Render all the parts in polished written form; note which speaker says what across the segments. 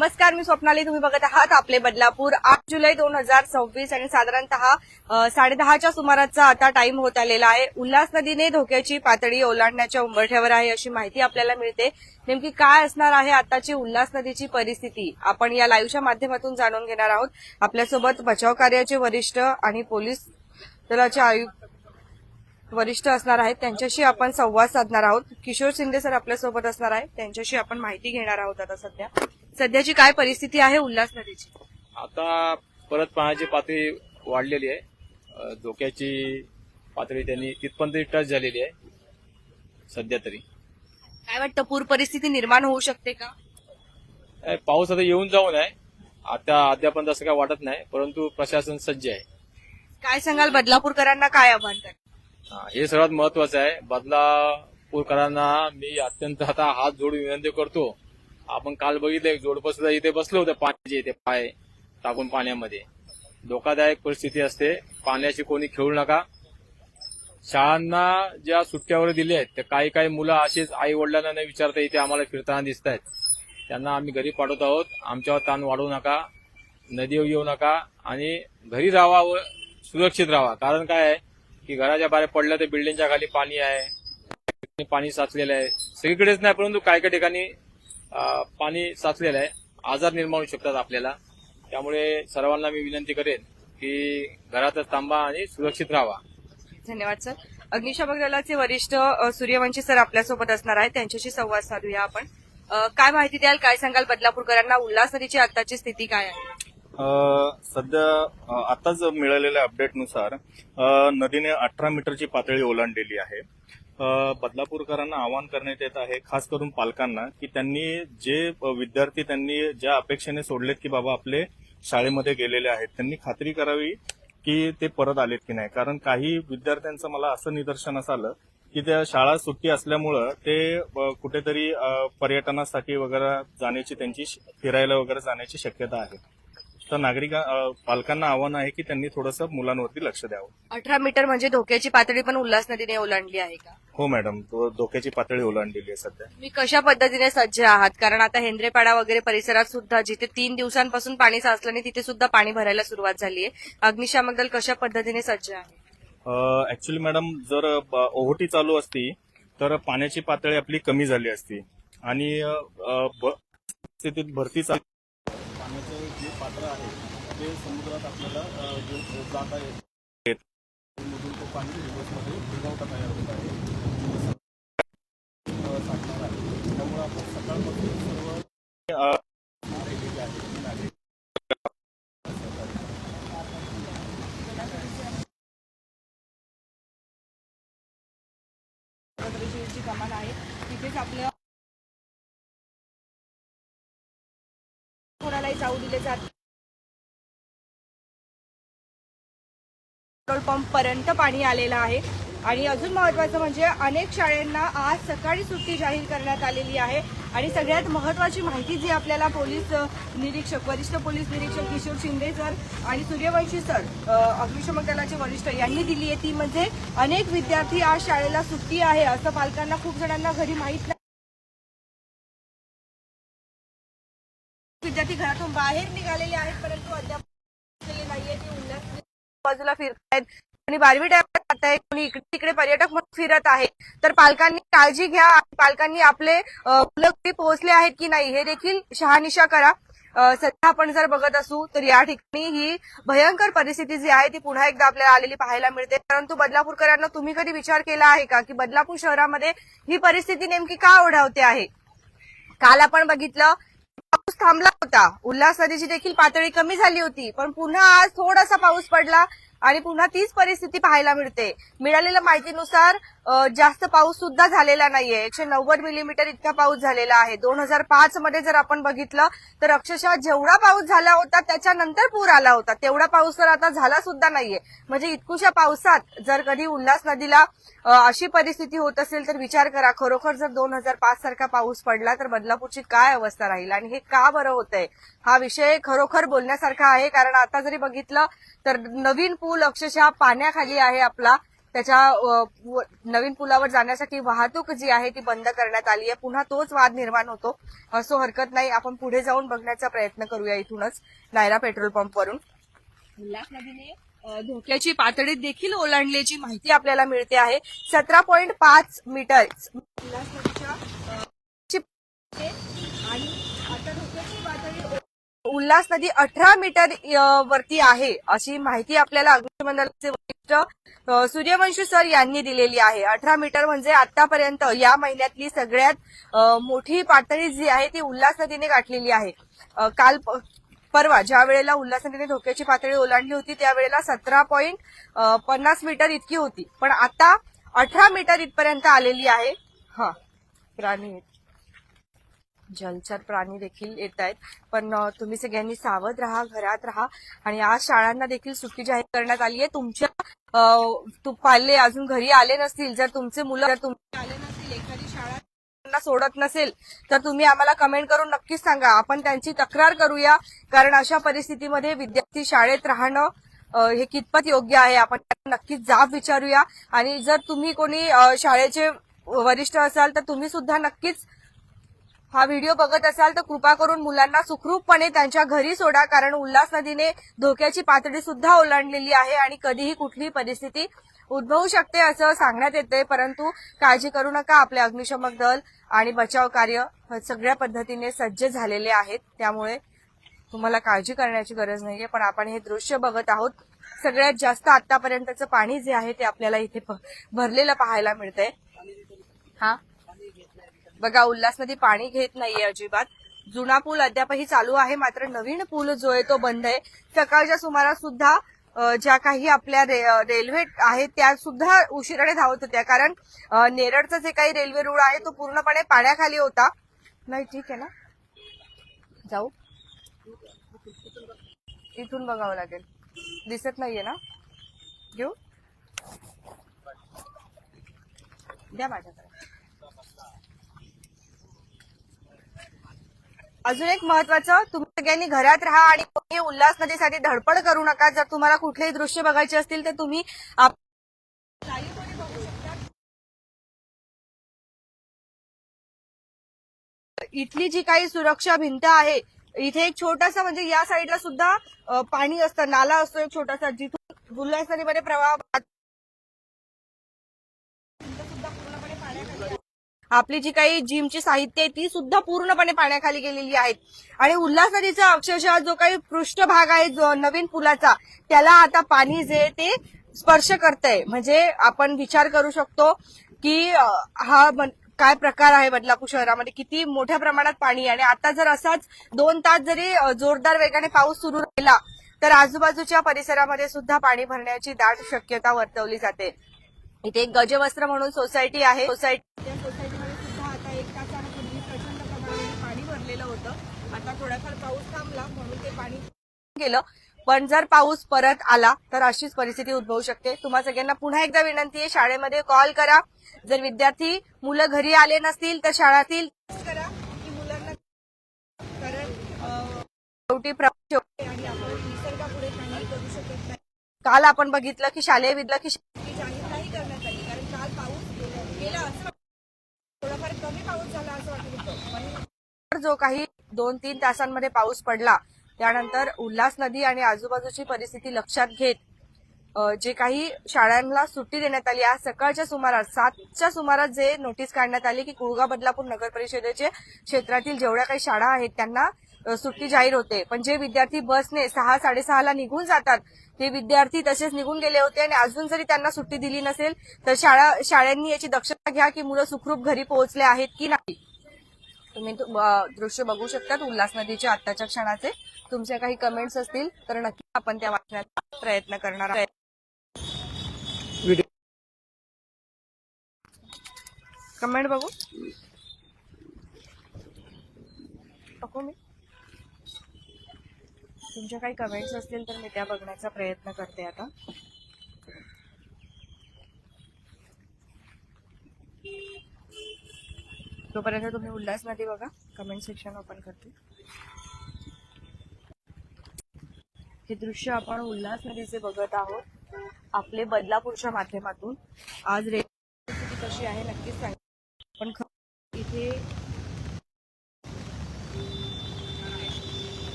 Speaker 1: नमस्कार, मी स्वप्नाली. तुम्ही बघत आहात आपले बदलापूर. 8 जुलै 2026 आणि साधारणतः 10:30च्या सुमाराचा आता टाइम होत आलेला आहे. उल्हास नदीने धोक्याची पातळी ओलांडण्याच्या उंबरठ्यावर आहे अशी माहिती आपल्याला मिळते. नेमकी काय असणार आहे आताची उल्हास नदीची परिस्थिती आपण या लाईव्हच्या माध्यमातून जाणून घेणार आहोत. आपल्यासोबत बचाव कार्याचे वरिष्ठ आणि पोलीस दलाचे आयुक्त वरिष्ठ असणार आहेत, त्यांच्याशी आपण संवाद साधणार आहोत. किशोर शिंदे सर आपल्यासोबत असणार आहे, त्यांच्याशी आपण माहिती घेणार आहोत. आता सध्याची काय परिस्थिती आहे उल्हास नदीची?
Speaker 2: आता परत पाण्याची पातळी वाढलेली आहे. धोक्याची पातळी त्यांनी तिथपर्यंत टच झालेली आहे सध्या तरी.
Speaker 1: काय वाटतं, पूर परिस्थिती निर्माण होऊ शकते का?
Speaker 2: पाऊस आता येऊन जाऊन आहे. आता अद्यापर्यंत असं काय वाटत नाही, परंतु प्रशासन सज्ज आहे.
Speaker 1: काय सांगाल बदलापूरकरांना, काय आव्हान कराल?
Speaker 2: हे सर्वात महत्वाचं आहे. बदलापूरकरांना मी अत्यंत आता हात जोडून विनंती करतो. आपण काल बघितलं, जोडपं सुद्धा इथे बसलं होतं पाण्याचे, इथे पाय टाकून पाण्यामध्ये. धोकादायक परिस्थिती असते. पाण्याशी कोणी खेळू नका. शाळांना ज्या सुट्ट्या वगैरे दिल्या आहेत, त्या काही मुलं अशीच आई वडिलांना न विचारता इथे आम्हाला फिरताना दिसत आहेत. त्यांना आम्ही घरी पाठवत आहोत. आमच्यावर ताण वाढवू नका, नदीवर येऊ नका आणि घरी राहा व सुरक्षित राहा. कारण काय आहे की घराच्या बाहेर पडलं तर बिल्डिंगच्या खाली पाणी आहे, पाणी साचलेलं आहे. सगळीकडेच नाही, परंतु काही ठिकाणी पाणी साचलेलं आहे. आजार निर्माण होऊ शकतात आपल्याला. त्यामुळे सर्वांना मी विनंती करेन की घरातच थांबा आणि सुरक्षित राहा.
Speaker 1: धन्यवाद सर. अग्निशामक दलाचे वरिष्ठ सूर्यवंशी सर आपल्यासोबत असणार आहेत, त्यांच्याशी संवाद साधूया आपण. काय माहिती द्याल, काय सांगाल बदलापूरकरांना, उल्हास नदीची आताची स्थिती काय आहे?
Speaker 3: सध्या आताच मिळालेल्या अपडेटनुसार नदीने 18 मीटरची पातळी ओलांडलेली आहे. बदलापूरकरांना आवाहन करण्यात येत आहे, खास करून पालकांना, की त्यांनी जे विद्यार्थी त्यांनी ज्या अपेक्षेने सोडलेत की बाबा आपले शाळेमध्ये गेलेले आहेत, त्यांनी खात्री करावी की ते परत आलेत की नाही. कारण काही विद्यार्थ्यांचं मला असं निदर्शनास आलं की त्या शाळा सुट्टी असल्यामुळं ते कुठेतरी पर्यटनासाठी वगैरे जाण्याची, त्यांची फिरायला वगैरे जाण्याची शक्यता आहे. तर पालकांना आव्हान आहे की त्यांनी थोडंसं मुलांवरती लक्ष द्यावं.
Speaker 1: 18 मीटर म्हणजे धोक्याची पातळी पण उल्हास नदीने ओलांडली आहे का?
Speaker 3: हो मॅडम, धोक्याची पातळी ओलांडलेली आहे सध्या.
Speaker 1: तुम्ही कशा पद्धतीने सज्ज आहात? कारण आता हेंद्रेपाडा वगैरे परिसरात सुद्धा जिथे 3 दिवसांपासून पाणी साचलं नाही, तिथे सुद्धा पाणी भरायला सुरुवात झाली आहे. अग्निशामक दल कशा पद्धतीने सज्ज आहे?
Speaker 3: ऍक्च्युली मॅडम, जर ओहोटी चालू असती तर पाण्याची पातळी आपली कमी झाली असती आणि स्थितीत भरती चालू, पाण्याचे जे पात्र आहे ते समुद्रात आपल्याला जाता येत, मधून तो पाणी रिव्हर्समध्ये भिगावता तयार होत आहे, साठणार आहे. त्यामुळे आपण सकाळपासून सर्व
Speaker 1: जी कमान आहे तिथेच आपल्या कोणालाही जाऊ दिले जात. पेट्रोल पंप पर्यंत पाणी आलेलं आहे. आणि अजून महत्वाचं म्हणजे अनेक शाळांना आज सकाळी सुट्टी जाहीर करण्यात आलेली आहे. आणि सगळ्यात महत्वाची माहिती जी आपल्याला पोलीस निरीक्षक, वरिष्ठ पोलीस निरीक्षक किशोर शिंदे सर आणि सूर्यवंशी सर, अग्निशमन दलाचे वरिष्ठ, यांनी दिली आहे ती म्हणजे अनेक विद्यार्थी आज शाळेला सुट्टी आहे असं पालकांना, खूप जणांना घरी माहीत नाही. विद्यार्थी घरातून बाहेर निघालेले आहेत, परंतु अद्याप नाहीये की उल्हास बाजूला फिरतायत आणि 12वी टाइमात जात आहे, कोणी इकडे तिकडे पर्यटक म्हणून फिरत आहे. तर पालकांनी काळजी घ्या. पालकांनी आपले मुलं पोहोचले आहेत की नाही हे देखील शहानिशा करा. सध्या आपण जर बघत असू तर या ठिकाणी ही भयंकर परिस्थिती जी आहे ती पुन्हा एकदा आपल्याला आलेली पाहायला मिळते. परंतु बदलापूरकरांना तुम्ही कधी विचार केला आहे का की बदलापूर शहरामध्ये ही परिस्थिती नेमकी का ओढावते आहे? काल आपण बघितलं, पाऊस थांबला होता, उल्हास नदीची देखील पातळी कमी झाली होती, पण पुन्हा आज थोडासा पाऊस पडला आणि पुन्हा तीच परिस्थिती पाहायला मिळते. मिळालेल्या माहितीनुसार जास्त पाऊस सुद्धा झालेला नाहीये. 190 मिलीमीटर इतका पाऊस झालेला आहे. 2005 मध्ये जर आपण बघितलं तर अक्षरशः जेवढा पाऊस झाला होता त्याच्यानंतर पूर आला होता, तेवढा पाऊस तर आता झाला सुद्धा नाहीये. म्हणजे इतकुशा पावसात जर कधी उल्हास नदीला अशी परिस्थिती होत असेल तर विचार करा, खरोखर जर 2005 सारखा पाऊस पडला तर बदलापूरची काय अवस्था राहील आणि हे का बरं होतंय, हा विषय खरोखर बोलण्यासारखा आहे. कारण आता जरी बघितलं तर नवीन पूल अक्षरशः पाण्याखाली आहे आपला. त्याच्या नवीन पुलावर जाण्यासाठी वाहतूक जी आहे ती बंद करण्यात आली आहे. पुन्हा तोच वाद निर्माण होतो. असो हरकत नाही, आपण पुढे जाऊन बघण्याचा प्रयत्न करूया इथूनच नायरा पेट्रोल पंपवरून. उल्हास नदीने धोक्याची पातळी देखील ओलांडल्याची माहिती आपल्याला मिळते आहे. 17.5 मीटर उल्हास नदीच्या आणि आता धोक्याची पातळी उल्हास नदी 18 मीटर वरती आहे अशी माहिती आपल्याला अग्निशमन वरिष्ठ सूर्यवंशी सर यांनी दिलेली आहे. 18 मीटर म्हणजे आतापर्यंत या महिन्यातली सगळ्यात मोठी पातळी जी आहे ती उल्हास नदीने गाठलेली आहे. काल परवा ज्या वेळेला उल्हास नदीने धोक्याची पातळी ओलांडली होती त्यावेळेला 17.50 मीटर इतकी होती, पण आता 18 मीटर इथपर्यंत आलेली आहे. प्राणी जलचर प्राणी देखील येत आहेत, पण तुम्ही सगळ्यांनी सावध राहा, घरात राहा. आणि आज शाळांना देखील सुट्टी जाहीर करण्यात आली आहे. तुमच्या पाल्ले अजून घरी आले नसतील, जर तुमचे मुलं आले नसतील, एखादी शाळा सोडत नसेल तर तुम्ही आम्हाला कमेंट करून नक्कीच सांगा. आपण त्यांची तक्रार करूया, कारण अशा परिस्थितीमध्ये विद्यार्थी शाळेत राहणं हे कितपत योग्य आहे आपण नक्कीच जाब विचारूया. आणि जर तुम्ही कोणी शाळेचे वरिष्ठ असाल तर तुम्ही सुद्धा नक्कीच हा व्हिडिओ बघत असाल तर कृपा करून मुलांना सुखरूपपणे त्यांच्या घरी सोडा, कारण उल्हास नदीने धोक्याची पातळी सुद्धा ओलांडलेली आहे आणि कधीही कुठलीही परिस्थिती उद्भवू शकते असं सांगण्यात येते. परंतु काळजी करू नका, आपले अग्निशमक दल आणि बचाव कार्य सगळ्या पद्धतीने सज्ज झालेले आहेत, त्यामुळे तुम्हाला काळजी करण्याची गरज नाहीये. पण आपण हे दृश्य बघत आहोत. सगळ्यात जास्त आतापर्यंतचं पाणी जे आहे ते आपल्याला इथे भरलेलं पाहायला मिळतंय. बघा, उल्हास नदी पाणी घेत नाहीये अजिबात. जुना पूल अद्यापही चालू आहे, मात्र नवीन पूल जो आहे तो बंद आहे. सकाळच्या सुमारास सुद्धा ज्या काही आपल्या रेल्वे आहेत त्या सुद्धा उशिराने धावत होत्या, कारण नेरळचा जे काही रेल्वे रूळ आहे तो पूर्णपणे पाण्याखाली होता. नाही, ठीक आहे ना, जाऊ इथून बघावं लागेल. दिसत नाहीये ना, घेऊ द्या माझ्याकडे. अजून एक महत्वाचं, तुम्ही सगळ्यांनी घरात राहा आणि कोणी उल्हास नदीसाठी धडपड करू नका. जर तुम्हाला कुठलेही दृश्य बघायचे असतील तर तुम्ही इथली जी काही सुरक्षा भिंत आहे, इथे एक छोटासा म्हणजे या साईडला सुद्धा पाणी असतं, नाला असतो एक छोटासा, जिथून उल्हास नदीमध्ये प्रवाह आपली जी काही जिमची साहित्य आहे ती सुद्धा पूर्णपणे पाण्याखाली गेलेली आहेत. आणि उल्हास नदीचा अक्षरशः जो काही पृष्ठभाग आहे जो नवीन पुलाचा, त्याला आता पाणी जे ते स्पर्श करतंय. म्हणजे आपण विचार करू शकतो की हा काय प्रकार आहे बदलापूर शहरामध्ये, किती मोठ्या प्रमाणात पाणी. आणि आता जर असाच 2 तास जरी जोरदार वेगाने पाऊस सुरू राहिला तर आजूबाजूच्या परिसरामध्ये सुद्धा पाणी भरण्याची दाट शक्यता वर्तवली जाते. इथे एक गजवस्त्र म्हणून सोसायटी आहे, सोसायटीमध्ये सुद्धा आता 1 तासापूर्वी प्रचंड प्रमाणात पाणी भरलेलं होतं. आता थोडाफार पाऊस थांबला म्हणून ते पाणी गेलं, पण जर पाऊस परत आला तर अशीच परिस्थिती उद्भवू शकते. तुम्हा सगळ्यांना पुन्हा एकदा विनंती आहे, शाळेमध्ये कॉल करा. जर विद्यार्थी मुलं घरी आले नसतील तर शाळातील करा की मुलांना, कारण शेवटी आणि आपण निसर्गापुढे काही करू शकत नाही. काल आपण बघितलं की शालेय विद्यार्थी जाहीर नाही करण्यात आली, कारण काल पाऊस गेला असं थोडाफार कमी पाऊस झाला असं वाटत होतं. पण जो काही 2-3 तासांमध्ये पाऊस पडला त्यानंतर उल्हास नदी आणि आजूबाजूची परिस्थिती लक्षात घेत जे काही शाळांना सुट्टी देण्यात आली. आज सकाळच्या सुमारास 7च्या सुमारास जे नोटीस काढण्यात आली की कुळगा बदलापूर नगर परिषदेचे क्षेत्रातील जेवढ्या काही शाळा आहेत त्यांना सुट्टी जाहीर होते. पण जे विद्यार्थी बसने 6-6:30ला निघून जातात ते विद्यार्थी तसेच निघून गेले होते आणि अजून जरी त्यांना सुट्टी दिली नसेल तर शाळांनी याची दक्षता घ्या की मुलं सुखरूप घरी पोहोचले आहेत की नाही. तुम्ही दृश्य बघू शकतात उल्हास नदीच्या आत्ताच्या क्षणाचे. तुमच्या काही कमेंट्स असतील तर नक्की आपण त्या वाचण्याचा प्रयत्न करणार आहोत. कमेंट बघू मी, तुमच्या काही कमेंट्स असतील तर मी त्या बघण्याचा प्रयत्न करते. आता तोपर्यंत तुम्ही उल्हास नदी बघा, कमेंट सेक्शन ओपन करते. हे दृश्य आपण उल्हास नदीचे बघत आहोत. आपले बदलापूरच्या माध्यमातून. आज रेल्वे परिस्थिती कशी आहे नक्कीच सांग, पण इथे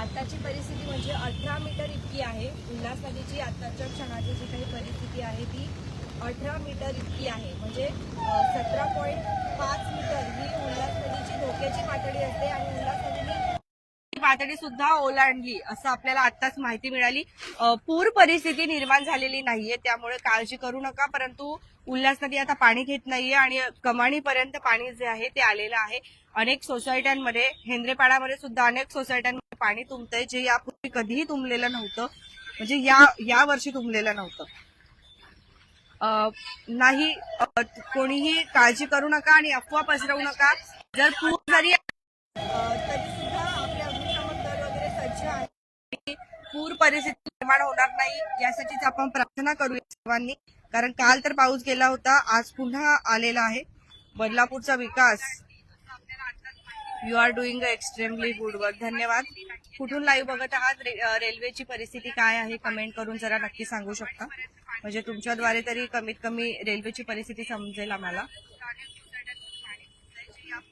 Speaker 1: आताची परिस्थिती म्हणजे 18 मीटर इतकी आहे. उल्हास नदीची आताच्या क्षणाची जी काही परिस्थिती आहे ती 18 मीटर इतकी आहे. म्हणजे 17.5 मीटर ही उल्हास नदीची धोक्याची पातळी असते आणि उल्हास नदीने पातळी सुद्धा ओलांडली असं आपल्याला आत्ताच माहिती मिळाली. पूर परिस्थिती निर्माण झालेली नाहीये, त्यामुळे काळजी करू नका. परंतु उल्हास नदी आता पाणी घेत नाहीये आणि कमानीपर्यंत पाणी जे आहे ते आलेलं आहे. अनेक सोसायट्यांमध्ये, हेंद्रेपाड्यामध्ये सुद्धा अनेक सोसायट्यांमध्ये पाणी तुंबतंय, जे यापूर्वी कधीही तुंबलेलं नव्हतं. म्हणजे या वर्षी तुंबलेलं नव्हतं. नाही, कोणीही काळजी करू नका आणि अफवा पसरवू नका. जर पूर जरी तरी सुद्धा आपले अग्निशामक दल वगैरे सज्ज आहे. पूर परिस्थिती निर्माण होणार नाही यासाठीच आपण प्रार्थना करूया सर्वांनी, कारण काल तर पाऊस गेला होता, आज पुन्हा आलेला आहे. बदलापूरचा विकास. You are doing extremely good work. धन्यवाद. कुठून लाईव्ह बघत आहात? रेल्वेची परिस्थिती काय आहे कमेंट करून जरा नक्की सांगू शकता, म्हणजे तुमच्याद्वारे तरी कमीत कमी रेल्वेची परिस्थिती समजेल आम्हाला.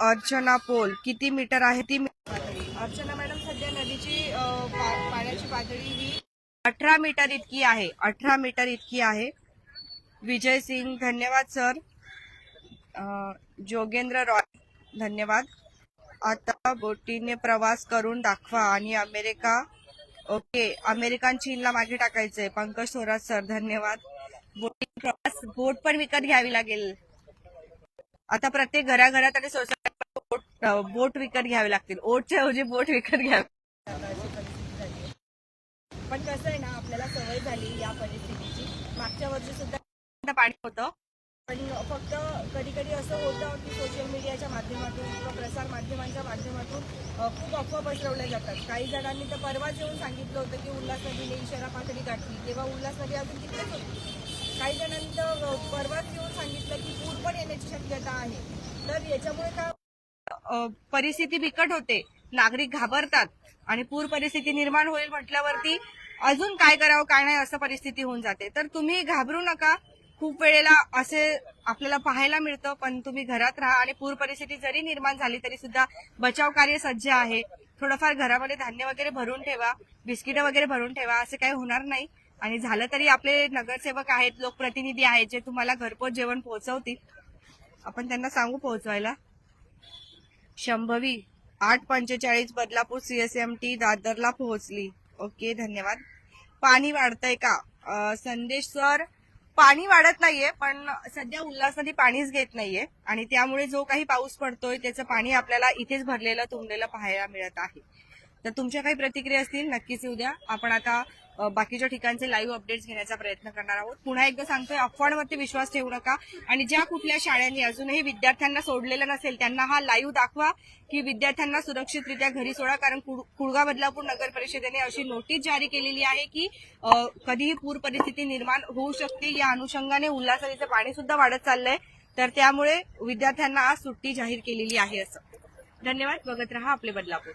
Speaker 1: अर्चना पोल, किती मीटर आहे ती? अर्चना मॅडम, सध्या नदीची पाण्याची पातळी ही 18 मीटर इतकी आहे. 18 मीटर इतकी आहे. विजय सिंग, धन्यवाद सर. जोगेंद्र रॉय, धन्यवाद. आता बोटीने प्रवास करून दाखवा आणि अमेरिका. ओके, अमेरिकन चीनला मागे टाकायचंय. पंकज थोरात सर, धन्यवाद. बोटीने प्रवास, बोट पण विकत घ्यावी लागेल. आता प्रत्येक घराघरात आणि सोसायटीत बोट विकत घ्यावे लागतील. ओटच्या ऐवजी बोट विकत घ्यावी. पण कसं आहे ना, आपल्याला सवय झाली या परिस्थितीची. मागच्या वर्षी सुद्धा पाणी होतं, पण फक्त कधी कधी असं होतं की सोशल मीडियाच्या माध्यमातून किंवा प्रसार माध्यमांच्या माध्यमातून खूप अफवा पसरवल्या जातात. काही जणांनी तर परवाच येऊन सांगितलं होतं की उल्हास नदीने इशारा पातळी गाठली, तेव्हा उल्हास नदी अजून तिकडेच होती. काही जणांनी तर परवाच येऊन सांगितलं की पूर पण येण्याची शक्यता आहे. तर याच्यामुळे काय परिस्थिती बिकट होते, नागरिक घाबरतात आणि पूर परिस्थिती निर्माण होईल म्हटल्यावरती अजून काय करावं काय नाही असं परिस्थिती होऊन जाते. तर तुम्ही घाबरू नका. खूप वेळेला असे आपल्याला पाहायला मिळतं, पण तुम्ही घरात राहा आणि पूर परिस्थिती जरी निर्माण झाली तरी सुद्धा बचाव कार्य सज्ज आहे. थोडंफार घरामध्ये धान्य वगैरे भरून ठेवा, बिस्किटं वगैरे भरून ठेवा, असं काही होणार नाही. आणि झालं तरी आपले नगरसेवक आहेत, लोकप्रतिनिधी आहेत, जे तुम्हाला घरपोच जेवण पोहोचवतील. आपण त्यांना सांगू पोहोचवायला. शंभवी, 8:45 बदलापूर CSMT दादरला पोहोचली. ओके, धन्यवाद. पाणी वाढतंय का? संदेश सर, पाणी वाढत नाहीये, पण सध्या उल्हास नदी पाणीच घेत नाहीये आणि त्यामुळे जो काही पाऊस पडतोय त्याचं पाणी आपल्याला इथेच भरलेलं तुंबलेलं पाहायला मिळत आहे. तर तुमच्या काही प्रतिक्रिया असतील नक्कीच येऊ द्या. आपण आता बाकीच्या ठिकाणचे लाईव्ह अपडेट्स घेण्याचा प्रयत्न करणार आहोत. पुन्हा एकदा सांगतोय, अफवांवरती विश्वास ठेवू नका आणि ज्या कुठल्या शाळांनी अजूनही विद्यार्थ्यांना सोडलेलं नसेल त्यांना हा लाईव्ह दाखवा की विद्यार्थ्यांना सुरक्षितरित्या घरी सोडा, कारण कुळगाव बदलापूर नगर परिषदेने अशी नोटीस जारी केलेली आहे की कधीही पूर परिस्थिती निर्माण होऊ शकते. या अनुषंगाने उल्हास नदीचं पाणी सुद्धा वाढत चाललंय, तर त्यामुळे विद्यार्थ्यांना आज सुट्टी जाहीर केलेली आहे. असं. धन्यवाद. बघत रहा आपले बदलापूर.